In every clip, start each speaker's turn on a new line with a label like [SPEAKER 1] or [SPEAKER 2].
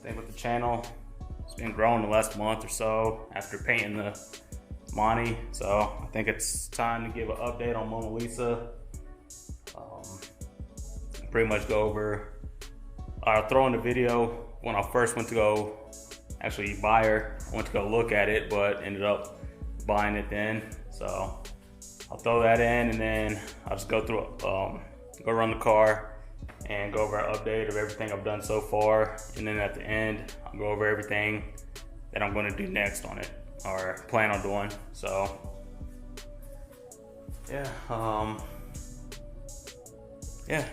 [SPEAKER 1] thing with the channel. It's been growing the last month or so after painting the Monte, so I think it's time to give an update on Mona Lisa. Pretty much go over, I'll throw in the video when I first went to go actually buy her. I went to go look at it, but ended up buying it then. So I'll throw that in, and then I'll just go through, go run the car and go over an update of everything I've done so far. And then at the end, I'll go over everything that I'm gonna do next on it, or plan on doing. So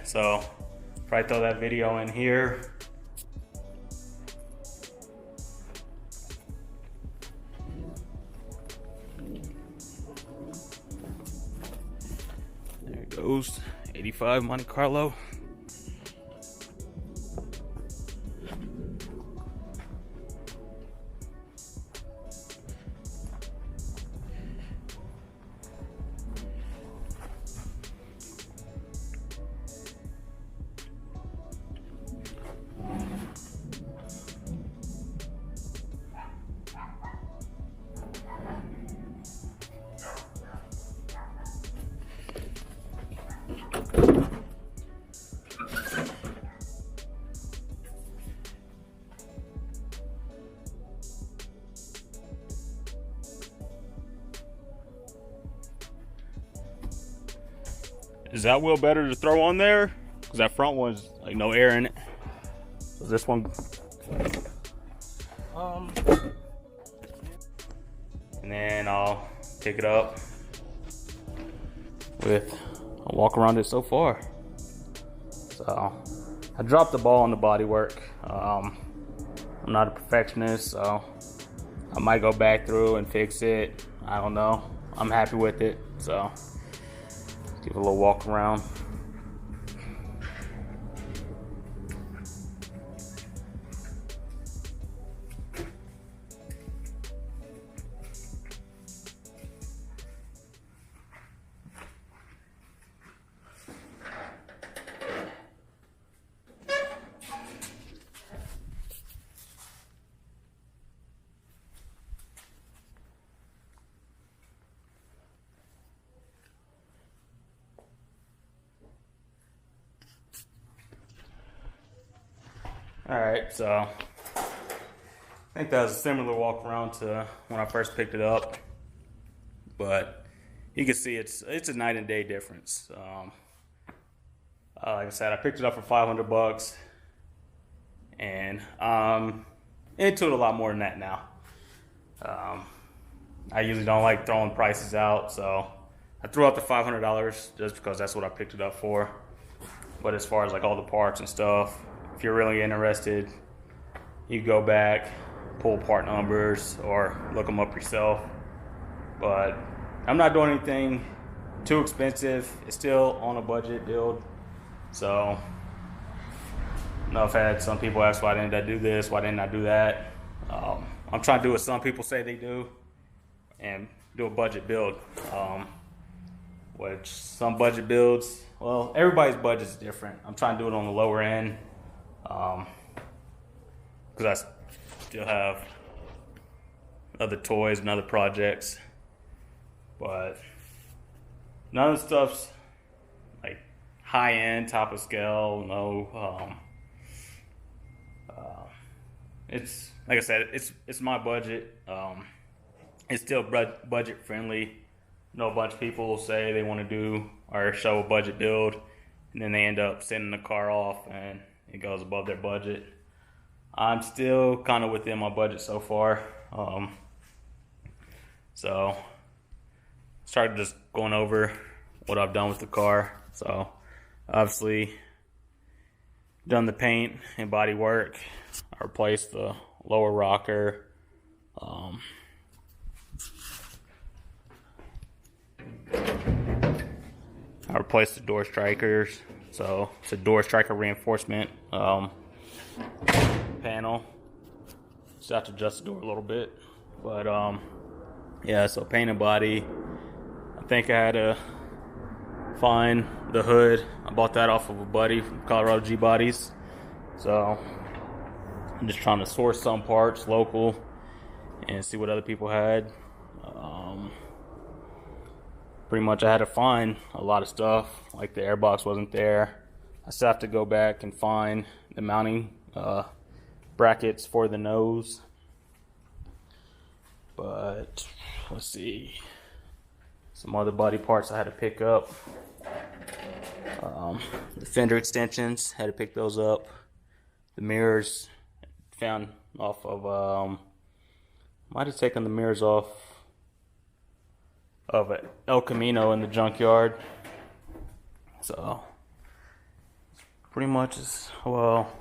[SPEAKER 1] so probably throw that video in here. There it goes, 85 Monte Carlo. Is that wheel better to throw on there? Because that front one's like no air in it. So this one, and then I'll pick it up with a walk around it so far. So I dropped the ball on the body work. I'm not a perfectionist, so I might go back through and fix it. I don't know. I'm happy with it, so give it a little walk around. Alright, so I think that was a similar walk around to when I first picked it up, but you can see it's a night and day difference. Like I said, I picked it up for $500, and I'm into it a lot more than that now. I usually don't like throwing prices out, so I threw out the $500 just because that's what I picked it up for. But as far as like all the parts and stuff, if you're really interested, you go back, pull part numbers, or look them up yourself. But I'm not doing anything too expensive. It's still on a budget build. So I know I've had some people ask, why didn't I do this? Why didn't I do that? I'm trying to do what some people say they do and do a budget build. Which some budget builds, well, everybody's budget is different. I'm trying to do it on the lower end. Because I still have other toys and other projects, but none of the stuff's like high end, top of scale. No, it's like I said, it's my budget. It's still budget friendly. I know a bunch of people will say they want to do or show a budget build, and then they end up sending the car off and it goes above their budget. I'm still kind of within my budget so far. So started just going over what I've done with the car. So obviously done the paint and body work. I replaced the lower rocker. I replaced the door strikers. So it's a door striker reinforcement panel. Just have to adjust the door a little bit. But yeah, so paint and body. I think I had to find the hood. I bought that off of a buddy from Colorado G Bodies. So I'm just trying to source some parts local and see what other people had. Pretty much I had to find a lot of stuff, like the airbox wasn't there. I still have to go back and find the mounting brackets for the nose. But let's see, some other body parts I had to pick up. The fender extensions, had to pick those up. The mirrors, found off of, might have taken the mirrors off of El Camino in the junkyard. So pretty much well,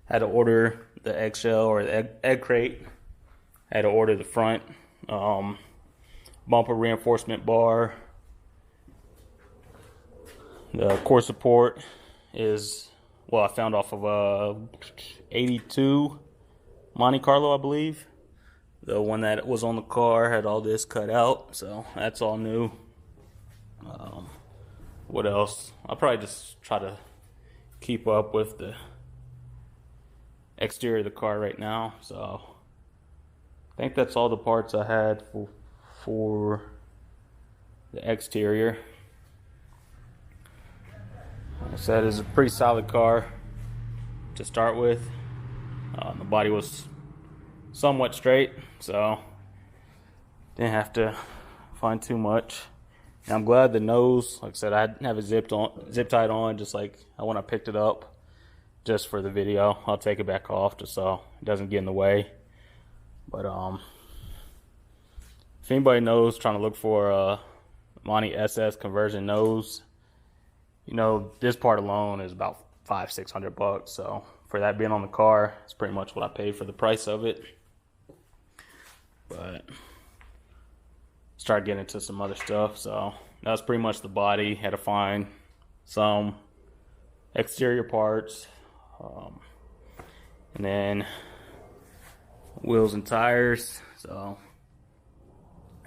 [SPEAKER 1] had to order the eggshell or the egg crate. Had to order the front bumper reinforcement bar. The core support is, well, I found off of 82 Monte Carlo, I believe. The one that was on the car had all this cut out, so that's all new. What else? I'll probably just try to keep up with the exterior of the car right now. So I think that's all the parts I had for the exterior. Like I said, it's a pretty solid car to start with. The body was somewhat straight, so didn't have to find too much. And I'm glad the nose, like I said, I didn't have it zip tied on, just like when I picked it up, just for the video. I'll take it back off just so it doesn't get in the way. But if anybody knows, trying to look for a Monte SS conversion nose, you know, this part alone is about $500-600. So for that being on the car, it's pretty much what I paid for the price of it. But start getting into some other stuff. So that was pretty much the body. Had to find some exterior parts, and then wheels and tires. So,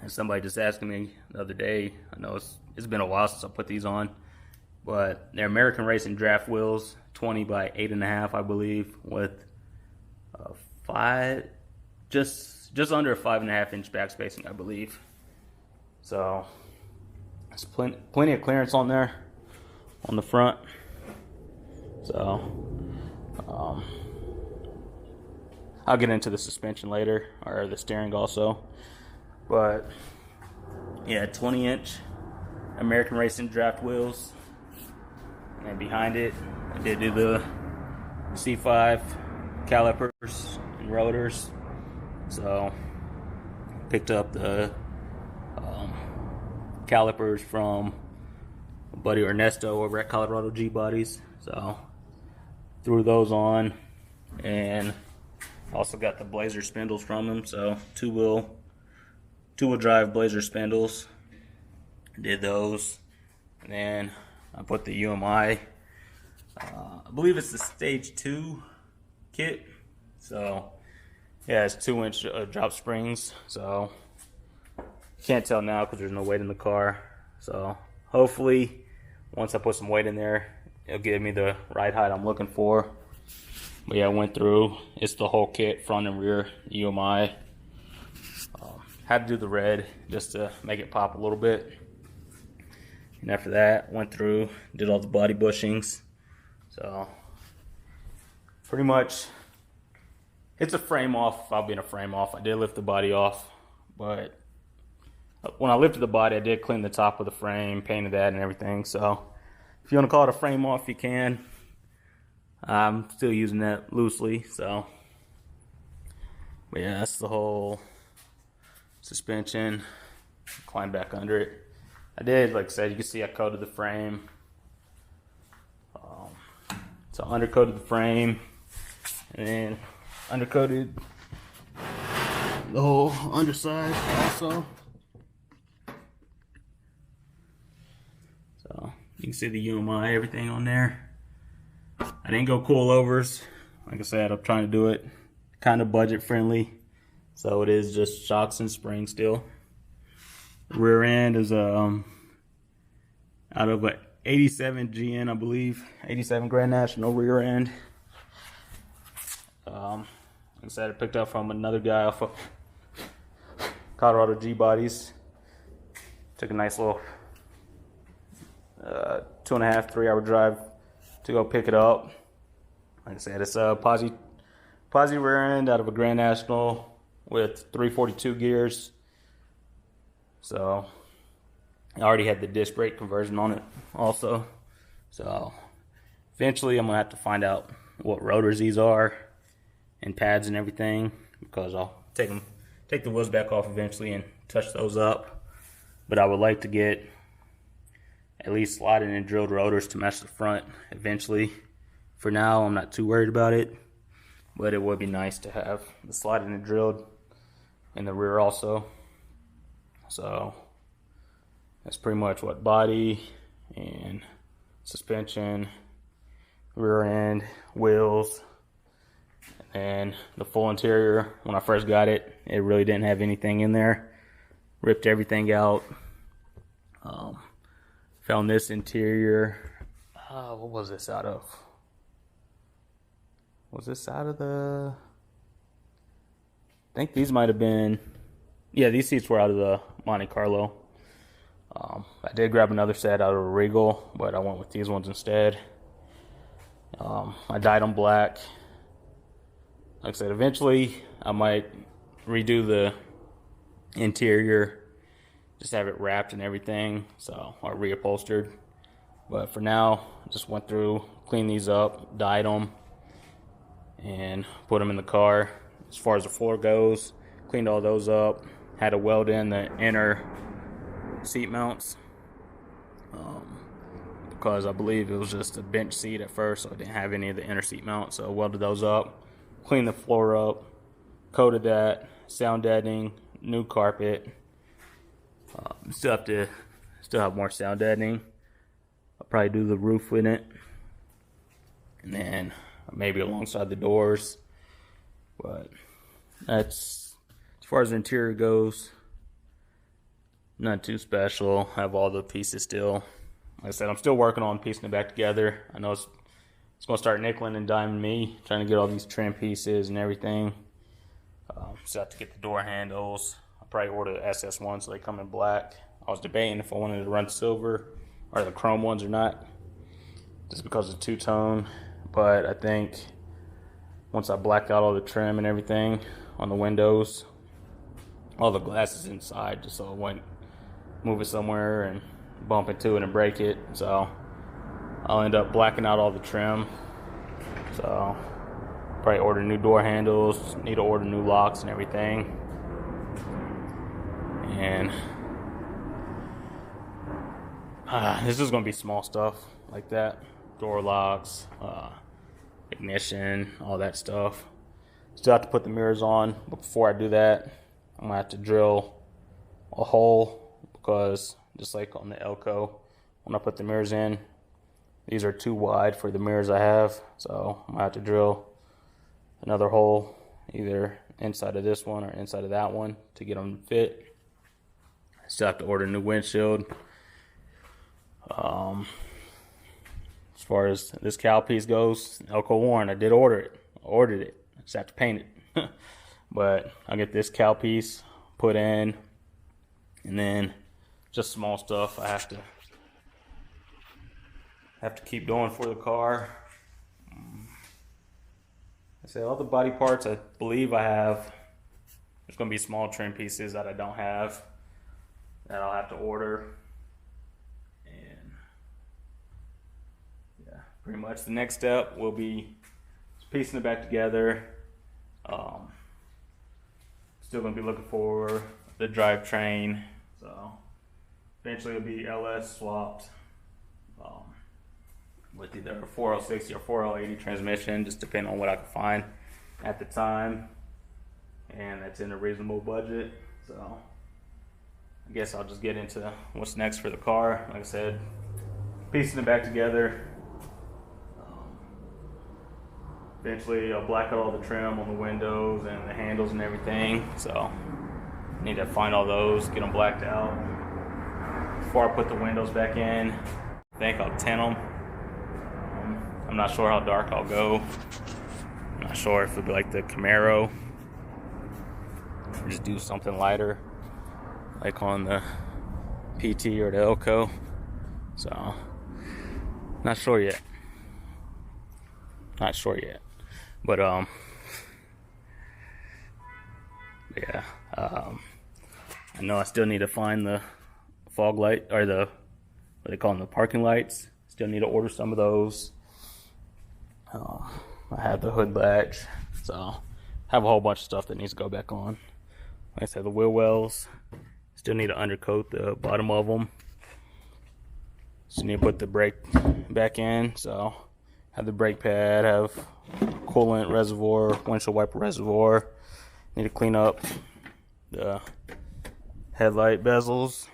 [SPEAKER 1] and somebody just asked me the other day, I know it's been a while since I put these on, but they're American Racing draft wheels, 20 by 8.5, I believe, with just under a 5.5 inch back spacing, I believe. So there's plenty of clearance on there on the front. So I'll get into the suspension later, or the steering also. But yeah, 20-inch American Racing draft wheels. And behind it, I did do the C5 calipers and rotors. So picked up the calipers from a buddy Ernesto over at Colorado G Bodies. So threw those on, and also got the Blazer spindles from him. So two-wheel drive Blazer spindles. Did those, and then I put the UMI. I believe it's the Stage 2 kit. So yeah, it's 2-inch drop springs. So can't tell now because there's no weight in the car. So hopefully, once I put some weight in there, it'll give me the ride height I'm looking for. But yeah, I went through. It's the whole kit, front and rear UMI. Had to do the red just to make it pop a little bit. And after that, went through, did all the body bushings. So pretty much, it's a frame off. I'll be in a frame off. I did lift the body off, but when I lifted the body, I did clean the top of the frame, painted that and everything. So if you want to call it a frame off, you can. I'm still using that loosely. So, but yeah, that's the whole suspension. Climb back under it. I did, like I said, you can see I coated the frame. So undercoated the frame, and then undercoated the whole underside also. So you can see the UMI, everything on there. I didn't go coilovers. Like I said, I'm trying to do it kind of budget friendly. So it is just shocks and springs still. Rear end is out of a 87 GN, I believe. 87 Grand National rear end. Like I said, I picked up from another guy off of Colorado G Bodies. Took a nice little 2.5, 3 hour drive to go pick it up. Like I said, it's a posi rear end out of a Grand National with 342 gears. So I already had the disc brake conversion on it also. So eventually I'm gonna have to find out what rotors these are and pads and everything, because I'll take the wheels back off eventually and touch those up. But I would like to get at least slotted and drilled rotors to match the front eventually. For now, I'm not too worried about it, but it would be nice to have the slotted and drilled in the rear also. So that's pretty much what body and suspension, rear end, wheels, and the full interior. When I first got it, it really didn't have anything in there. Ripped everything out. Found this interior. What was this out of? Was this out of the... I think these might have been... Yeah, these seats were out of the Monte Carlo. I did grab another set out of a Regal, but I went with these ones instead. I dyed them black. Like I said, eventually I might redo the interior, just have it wrapped and everything, so, or reupholstered. But for now, I just went through, cleaned these up, dyed them, and put them in the car. As far as the floor goes, cleaned all those up, had to weld in the inner seat mounts, because I believe it was just a bench seat at first, so I didn't have any of the inner seat mounts, so I welded those up, cleaned the floor up, coated that, sound deadening, new carpet. Still have more sound deadening. I'll probably do the roof in it, and then maybe alongside the doors. But that's, as far as the interior goes, not too special. Have all the pieces still. Like I said, I'm still working on piecing it back together. I know it's gonna start nickeling and diming me, trying to get all these trim pieces and everything. Still have to get the door handles. I'll probably order the SS ones so they come in black. I was debating if I wanted to run silver or the chrome ones or not, just because of two-tone. But I think once I black out all the trim and everything on the windows, all the glass is inside, just so I wouldn't move it somewhere and bump into it and break it. So I'll end up blacking out all the trim. So probably order new door handles, need to order new locks and everything. And this is going to be small stuff like that. Door locks, ignition, all that stuff. Still have to put the mirrors on, but before I do that, I'm going to have to drill a hole, because just like on the Elko, when I put the mirrors in, these are too wide for the mirrors I have, so I'm going to have to drill another hole either inside of this one or inside of that one to get them to fit. Still have to order a new windshield. As far as this cowl piece goes, Elko Warren, I did order it. I ordered it. I just have to paint it. But I'll get this cowl piece put in, and then just small stuff I have to keep doing for the car. I say all the body parts I believe I have. There's going to be small trim pieces that I don't have that I'll have to order. And yeah, pretty much the next step will be piecing it back together. Still going to be looking for the drivetrain. So eventually it'll be LS swapped with either a 4L60 or 4L80 transmission, just depending on what I can find at the time, and that's in a reasonable budget. So I guess I'll just get into what's next for the car. Like I said, piecing it back together. Eventually I'll black out all the trim on the windows and the handles and everything, so I need to find all those, get them blacked out. Before I put the windows back in, I think I'll tint them. I'm not sure how dark I'll go. Not sure if it'd be like the Camaro, or just do something lighter, like on the PT or the Elko. So, not sure yet. Not sure yet. But yeah. I know I still need to find the fog light, or the, what they call them, the parking lights. Still need to order some of those. I have the hood latch, so I have a whole bunch of stuff that needs to go back on. Like I said, the wheel wells, still need to undercoat the bottom of them. So need to put the brake back in. So have the brake pad, have coolant reservoir, windshield wiper reservoir. Need to clean up the headlight bezels.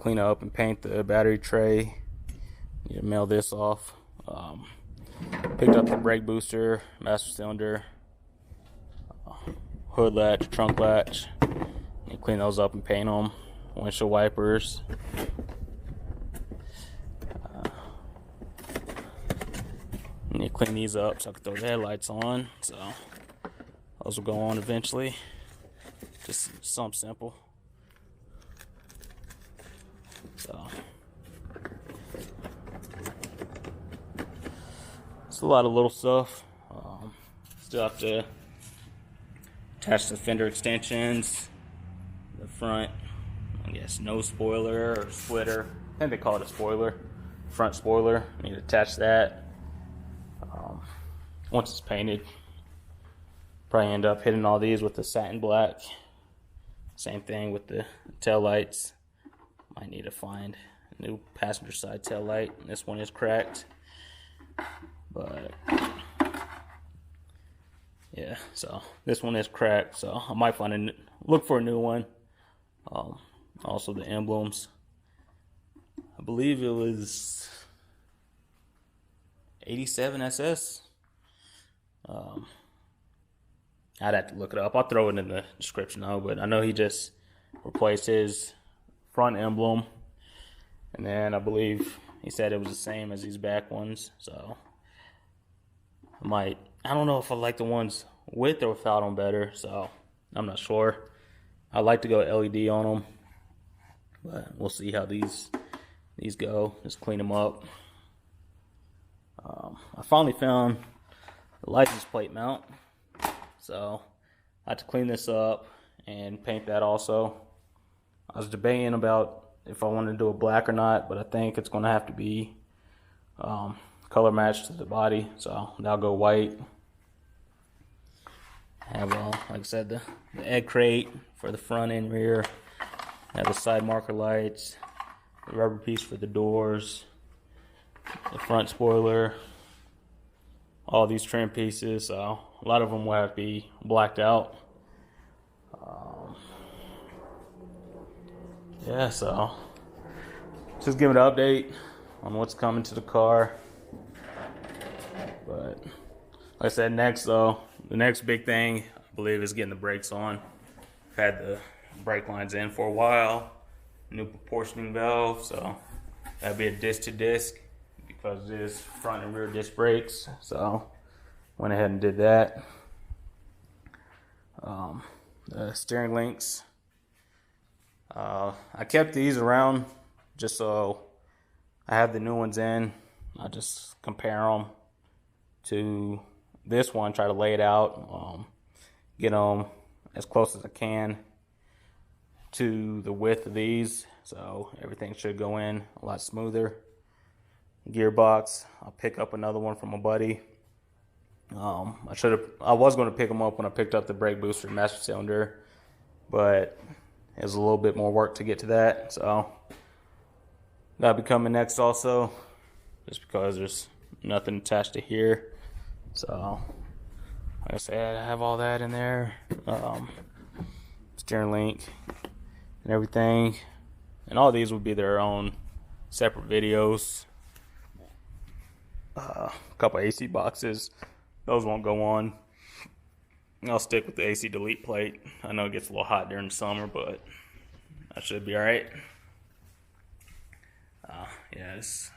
[SPEAKER 1] Clean up and paint the battery tray. Need to mail this off. Picked up the brake booster, master cylinder, hood latch, trunk latch. Need to clean those up and paint them. Windshield wipers. Need to clean these up so I can throw the headlights on. So those will go on eventually. Just something simple. So it's a lot of little stuff. Still have to attach the fender extensions, the front, I guess, nose spoiler or splitter. I think they call it a spoiler. Front spoiler. I need to attach that. Once it's painted, probably end up hitting all these with the satin black. Same thing with the tail lights. Might need to find a new passenger side tail light. This one is cracked, but yeah. So this one is cracked. So I might look for a new one. Also the emblems. I believe it was 87 SS. I'd have to look it up. I'll throw it in the description though, but I know he just replaced his front emblem, and then I believe he said it was the same as these back ones. So I don't know if I like the ones with or without them better, so I'm not sure. I like to go LED on them, but we'll see how these go. Just clean them up. I finally found the license plate mount, so I had to clean this up and paint that also. I was debating about if I wanted to do a black or not, but I think it's going to have to be color matched to the body, so that'll go white. Have, like I said, the egg crate for the front and rear. Have the side marker lights, the rubber piece for the doors, the front spoiler, all these trim pieces. So a lot of them will have to be blacked out. Yeah, so just giving an update on what's coming to the car. But like I said, next though, the next big thing I believe is getting the brakes on. I've had the brake lines in for a while. New proportioning valve, so that'll be a disc to disc because it is front and rear disc brakes. So went ahead and did that. The steering links. I kept these around just so I have the new ones in. I just compare them to this one, try to lay it out, get them as close as I can to the width of these, so everything should go in a lot smoother. Gearbox, I'll pick up another one from a buddy. I was going to pick them up when I picked up the brake booster and master cylinder, but it was a little bit more work to get to that, so that'll be coming next also, just because there's nothing attached to here. So like I said, I have all that in there, steering link and everything, and all these would be their own separate videos. A couple AC boxes, those won't go on. I'll stick with the AC delete plate. I know it gets a little hot during the summer, but that should be alright. Yeah, it's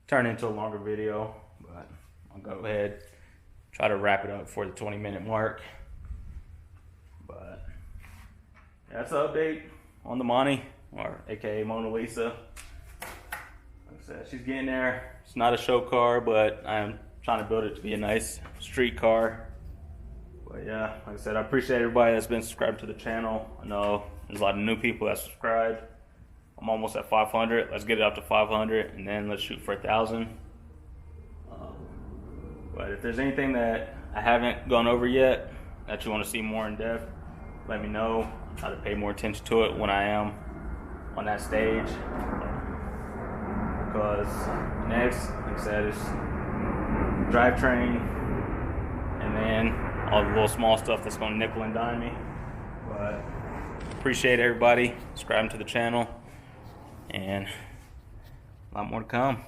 [SPEAKER 1] turned into a longer video, but I'll go ahead, try to wrap it up before the 20-minute mark. But yeah, that's the update on the Monte, or aka Mona Lisa. Like I said, she's getting there. It's not a show car, but I'm trying to build it to be a nice street car. But yeah, like I said, I appreciate everybody that's been subscribed to the channel. I know there's a lot of new people that subscribed. I'm almost at 500. Let's get it up to 500, and then let's shoot for 1,000. But if there's anything that I haven't gone over yet that you want to see more in depth, let me know. I'll try to pay more attention to it when I am on that stage. Because next, like I said, is drivetrain, and then all the little small stuff that's going to nickel and dime me. But appreciate everybody subscribing to the channel, and a lot more to come.